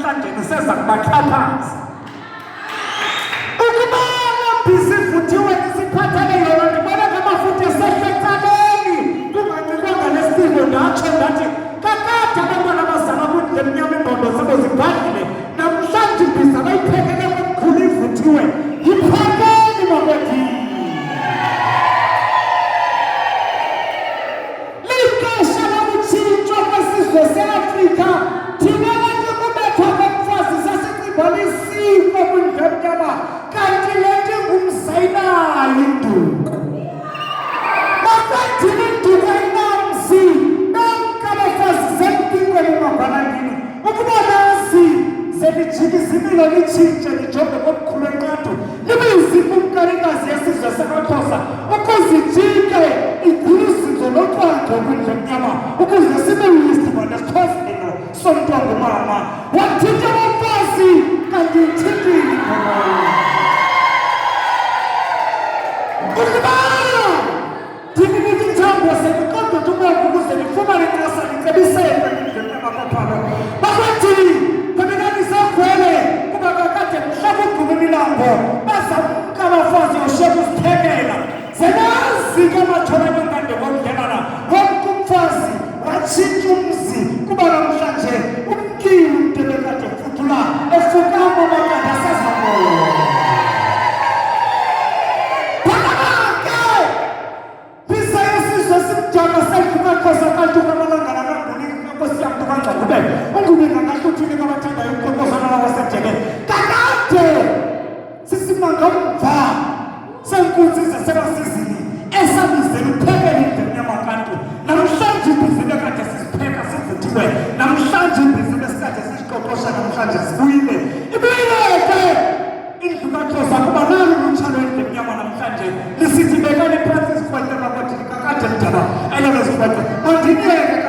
namhlanje niseza kubaxhaphaza ukuba lambisi futhiwe nisiphathele yona ndibona ngamafutha esehlecaleni kungancikwanga nesipilo ndatsho ndathi kakade abantwana abazalwa kundle emnyama ingqondo zabo zibhadlile namhlanje mbisa bayiphekele komkhulu ivuthiwe yiphakeni makwethu lixesha lokutshintsha kwesizwe se-Afrika thina bantu kubethwa komfazi sasicibhala isiko kundle emnyama kanti le nto ingumzayinayo induku makwethini induku ayinamzi bonke abafazi sempikweni magwalandini ukuba nasi selijikizimilo litshintshe lijonge komkhulu enqathu libuyizipho umkalikazi yesizwe samaXhosa ukuzijike iguluzinzo loqwaqo kundle emnyama ukuze sibe yisimo nesithozelo somntu ongumama wathinta abafazi kanti uthintile ukubana ndikunika inthambo seniqonda umoya ukuze nifumane inkasa nicebisele kundle emnyama kwaphalo bakwethini kwabekanisakhwele kuba kakade mhlaba ugquba imilambo bazamka abafazi yoshiyeka usiphekela zenazike amatholane nkande komdlelana wonke umfazi watshintsha umzi kuba namhlanje umkile umntu ebekade futhula efukama amakade asazamoya phakamake bisa yesizwe simdaka selikumaXhosa kanti ukamalangana nkosi yam tukanja kube ungubinga ngahluthini kabathandayo umkhonkosana lawasedebe kakade sisimanga umva senkunzi zasebasizini esabizela uphekela indlu emnyama kanti namhlanje ibhizile kade sisipheka sivuthiwe namhlanje ibhizile esikade sisiqoqosha namhlanje zibuyile ibuyileke indlu kaXhosa kuba nalo lutshalo indlu emnyama namhlanje lisithi bekani phansi isikhwehle bakwethini kakade mdala elele sikhwehle mandiniyeke